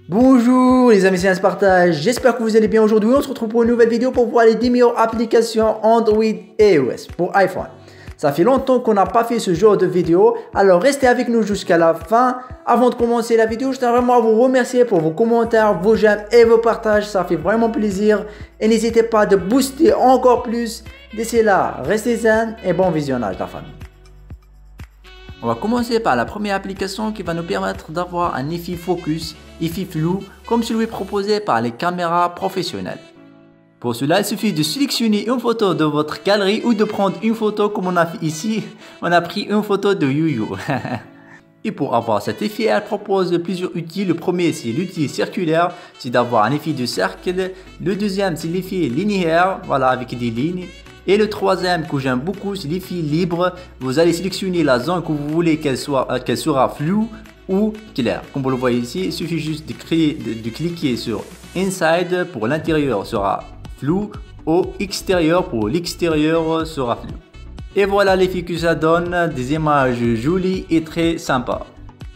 Bonjour les amis, c'est Aspartage, j'espère que vous allez bien. Aujourd'hui on se retrouve pour une nouvelle vidéo pour voir les 10 meilleures applications Android et iOS pour iPhone. Ça fait longtemps qu'on n'a pas fait ce genre de vidéo, alors restez avec nous jusqu'à la fin. Avant de commencer la vidéo, je tiens vraiment à vous remercier pour vos commentaires, vos j'aime et vos partages, ça fait vraiment plaisir. Et n'hésitez pas à booster encore plus. D'ici là, restez zen et bon visionnage la famille. On va commencer par la première application qui va nous permettre d'avoir un effet focus, effet flou, comme celui proposé par les caméras professionnelles. Pour cela, il suffit de sélectionner une photo de votre galerie ou de prendre une photo comme on a fait ici. On a pris une photo de Yuyu. Et pour avoir cet effet, elle propose plusieurs outils. Le premier, c'est l'outil circulaire, c'est d'avoir un effet de cercle. Le deuxième, c'est l'effet linéaire, voilà, avec des lignes. Et le troisième que j'aime beaucoup, c'est l'effet libre. Vous allez sélectionner la zone que vous voulez qu'elle sera floue ou claire. Comme vous le voyez ici, il suffit juste de cliquer sur Inside pour l'intérieur sera flou ou extérieur pour l'extérieur sera flou. Et voilà l'effet que ça donne, des images jolies et très sympas.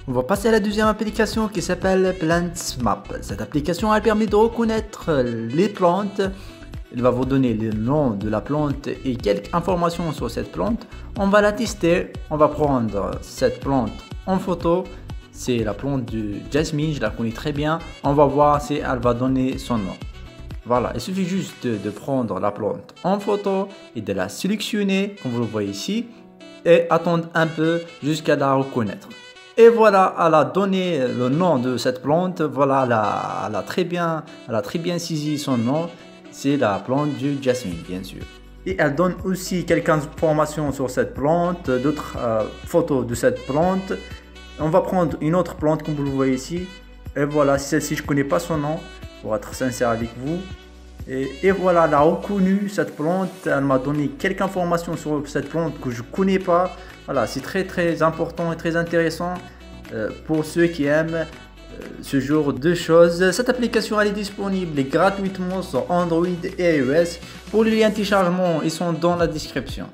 On va passer à la deuxième application qui s'appelle PlantMap. Cette application elle permet de reconnaître les plantes. Il va vous donner le nom de la plante et quelques informations sur cette plante. On va la tester. On va prendre cette plante en photo. C'est la plante du jasmine, je la connais très bien. On va voir si elle va donner son nom. Voilà, il suffit juste de prendre la plante en photo et de la sélectionner, comme vous le voyez ici, et attendre un peu jusqu'à la reconnaître. Et voilà, elle a donné le nom de cette plante. Voilà, elle a très bien saisi son nom. C'est la plante du jasmine, bien sûr. Et elle donne aussi quelques informations sur cette plante, d'autres photos de cette plante. On va prendre une autre plante comme vous le voyez ici. Et voilà, celle-ci, je ne connais pas son nom, pour être sincère avec vous. Et voilà, elle a reconnu cette plante. Elle m'a donné quelques informations sur cette plante que je ne connais pas. Voilà, c'est très important et très intéressant pour ceux qui aiment ce genre de choses. Cette application elle est disponible gratuitement sur Android et iOS. Pour les liens de téléchargement, ils sont dans la description.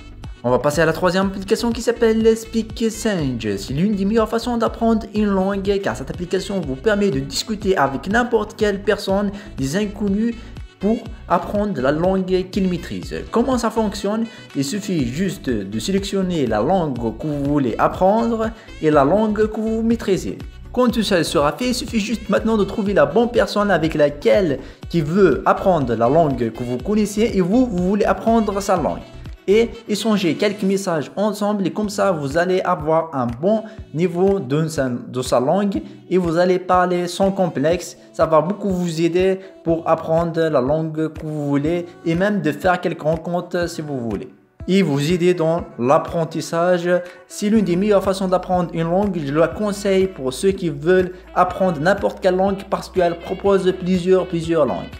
On va passer à la troisième application qui s'appelle SpeakSenge. C'est l'une des meilleures façons d'apprendre une langue car cette application vous permet de discuter avec n'importe quelle personne, des inconnus, pour apprendre la langue qu'il maîtrise. Comment ça fonctionne? Il suffit juste de sélectionner la langue que vous voulez apprendre et la langue que vous maîtrisez. Quand tout ça sera fait, il suffit juste maintenant de trouver la bonne personne avec laquelle qui veut apprendre la langue que vous connaissez et vous voulez apprendre sa langue. Et échanger quelques messages ensemble et comme ça vous allez avoir un bon niveau de sa langue et vous allez parler sans complexe. Ça va beaucoup vous aider pour apprendre la langue que vous voulez et même de faire quelques rencontres si vous voulez. Et vous aider dans l'apprentissage. C'est l'une des meilleures façons d'apprendre une langue. Je la conseille pour ceux qui veulent apprendre n'importe quelle langue parce qu'elle propose plusieurs langues.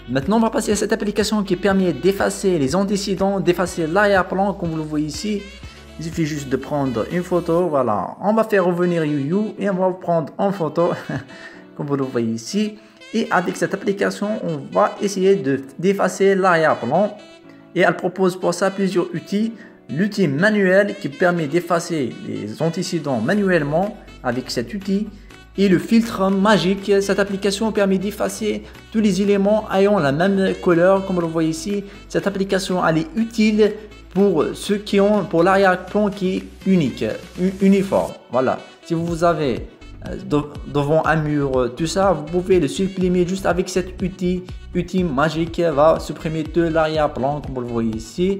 Maintenant, on va passer à cette application qui permet d'effacer les antécédents, d'effacer l'arrière-plan comme vous le voyez ici. Il suffit juste de prendre une photo. Voilà, on va faire revenir Yuyu et on va le prendre en photo comme vous le voyez ici. Et avec cette application, on va essayer d'effacer l'arrière-plan. Et elle propose pour ça plusieurs outils. L'outil manuel qui permet d'effacer les antécédents manuellement avec cet outil. Et le filtre magique, cette application permet d'effacer tous les éléments ayant la même couleur comme vous le voyez ici. Cette application elle est utile pour ceux qui ont pour l'arrière-plan qui est unique, uniforme. Voilà, si vous avez devant un mur tout ça, vous pouvez le supprimer juste avec cet outil magique va supprimer tout l'arrière-plan comme vous le voyez ici.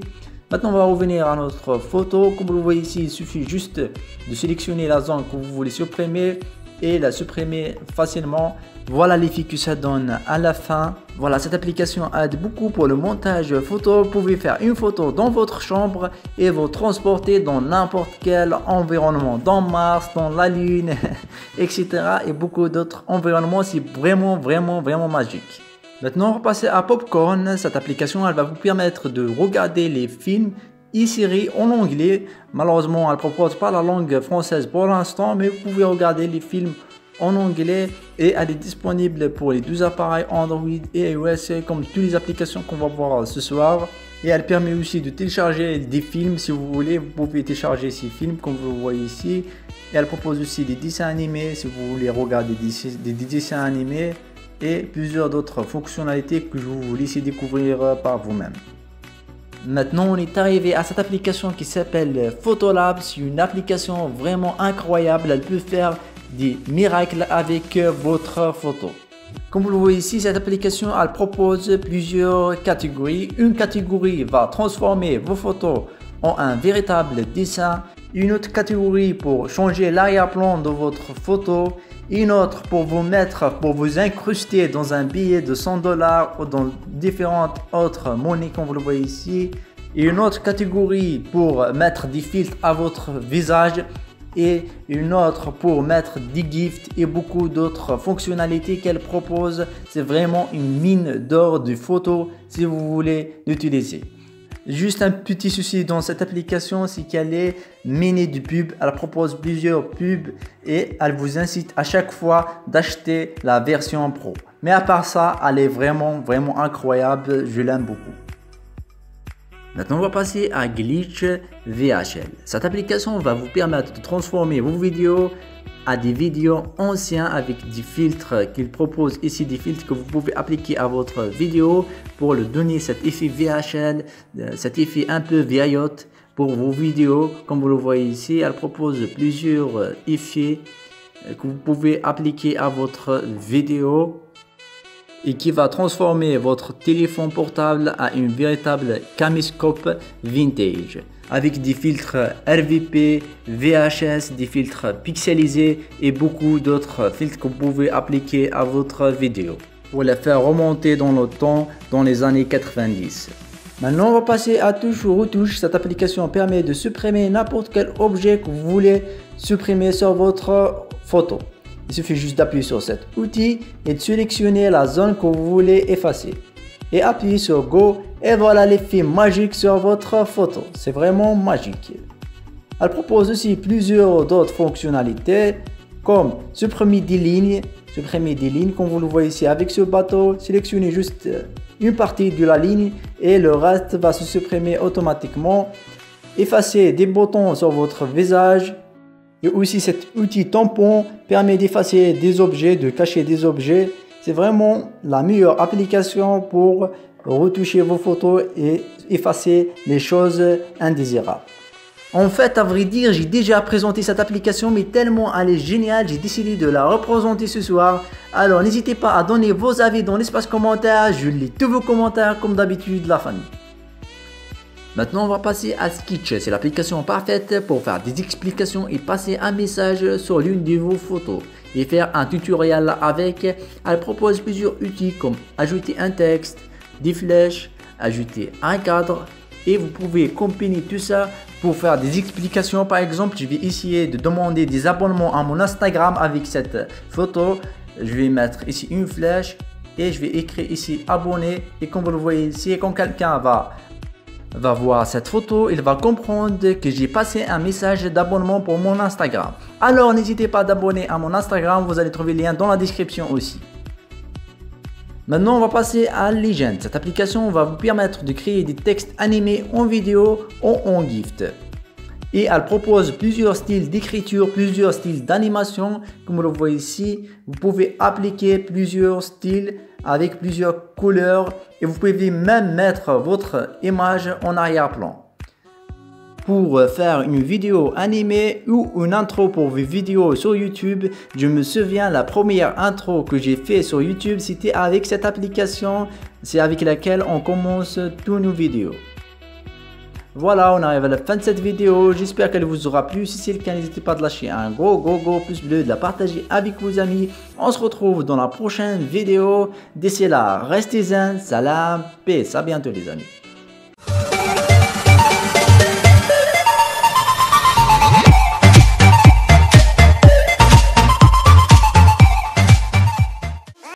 Maintenant, on va revenir à notre photo. Comme vous le voyez ici, il suffit juste de sélectionner la zone que vous voulez supprimer et la supprimer facilement. Voilà l'effet que ça donne à la fin. Voilà, cette application aide beaucoup pour le montage photo. Vous pouvez faire une photo dans votre chambre et vous transporter dans n'importe quel environnement, dans Mars, dans la Lune, etc. et beaucoup d'autres environnements. C'est vraiment magique. Maintenant, on va passer à Popcorn. Cette application, elle va vous permettre de regarder les films et séries en anglais. Malheureusement, elle ne propose pas la langue française pour l'instant, mais vous pouvez regarder les films en anglais et elle est disponible pour les deux appareils Android et iOS comme toutes les applications qu'on va voir ce soir. Et elle permet aussi de télécharger des films si vous voulez. Vous pouvez télécharger ces films comme vous le voyez ici. Et elle propose aussi des dessins animés si vous voulez regarder des dessins animés. Et plusieurs d'autres fonctionnalités que je vous laisse découvrir par vous-même. Maintenant, on est arrivé à cette application qui s'appelle Photolab. C'est une application vraiment incroyable. Elle peut faire des miracles avec votre photo. Comme vous le voyez ici, cette application elle propose plusieurs catégories. Une catégorie va transformer vos photos en un véritable dessin. Une autre catégorie pour changer l'arrière-plan de votre photo. Une autre pour vous incruster dans un billet de 100 $ ou dans différentes autres monnaies comme vous le voyez ici. Et une autre catégorie pour mettre des filtres à votre visage. Et une autre pour mettre des gifs et beaucoup d'autres fonctionnalités qu'elle propose. C'est vraiment une mine d'or de photos si vous voulez l'utiliser. Juste un petit souci dans cette application, c'est qu'elle est menée de pubs. Elle propose plusieurs pubs et elle vous incite à chaque fois d'acheter la version pro. Mais à part ça, elle est vraiment incroyable. Je l'aime beaucoup. Maintenant, on va passer à Glitch VHL. Cette application va vous permettre de transformer vos vidéos à des vidéos anciennes avec des filtres qu'il propose ici, des filtres que vous pouvez appliquer à votre vidéo pour le donner cet effet VHL, cet effet un peu vieillotte pour vos vidéos. Comme vous le voyez ici, elle propose plusieurs effets que vous pouvez appliquer à votre vidéo et qui va transformer votre téléphone portable à une véritable caméscope vintage avec des filtres RVP, VHS, des filtres pixelisés et beaucoup d'autres filtres que vous pouvez appliquer à votre vidéo pour la faire remonter dans le temps dans les années 90. Maintenant, on va passer à touche ou retouche. Cette application permet de supprimer n'importe quel objet que vous voulez supprimer sur votre photo. Il suffit juste d'appuyer sur cet outil et de sélectionner la zone que vous voulez effacer. Et appuyer sur Go et voilà l'effet magique sur votre photo. C'est vraiment magique. Elle propose aussi plusieurs d'autres fonctionnalités comme supprimer des lignes comme vous le voyez ici avec ce bateau. Sélectionnez juste une partie de la ligne et le reste va se supprimer automatiquement. Effacer des boutons sur votre visage. Et aussi cet outil tampon permet d'effacer des objets, de cacher des objets. C'est vraiment la meilleure application pour retoucher vos photos et effacer les choses indésirables. En fait, à vrai dire, j'ai déjà présenté cette application, mais tellement elle est géniale, j'ai décidé de la représenter ce soir. Alors n'hésitez pas à donner vos avis dans l'espace commentaire, je lis tous vos commentaires comme d'habitude, la famille. Maintenant, on va passer à Sketch. C'est l'application parfaite pour faire des explications et passer un message sur l'une de vos photos et faire un tutoriel avec. Elle propose plusieurs outils comme ajouter un texte, des flèches, ajouter un cadre et vous pouvez combiner tout ça pour faire des explications. Par exemple, je vais essayer de demander des abonnements à mon Instagram avec cette photo. Je vais mettre ici une flèche et je vais écrire ici abonné et comme vous le voyez ici, quand quelqu'un va voir cette photo, il va comprendre que j'ai passé un message d'abonnement pour mon Instagram. Alors n'hésitez pas à d'abonner à mon Instagram, vous allez trouver le lien dans la description aussi. Maintenant on va passer à Legend. Cette application va vous permettre de créer des textes animés en vidéo ou en GIF. Et elle propose plusieurs styles d'écriture, plusieurs styles d'animation. Comme vous le voyez ici, vous pouvez appliquer plusieurs styles avec plusieurs couleurs et vous pouvez même mettre votre image en arrière-plan. Pour faire une vidéo animée ou une intro pour vos vidéos sur YouTube, je me souviens la première intro que j'ai fait sur YouTube, c'était avec cette application, c'est avec laquelle on commence toutes nos vidéos. Voilà, on arrive à la fin de cette vidéo, j'espère qu'elle vous aura plu. Si c'est le cas, n'hésitez pas à lâcher un gros pouce bleu, de la partager avec vos amis. On se retrouve dans la prochaine vidéo. D'ici là, restez zen, salam, peace, à bientôt les amis.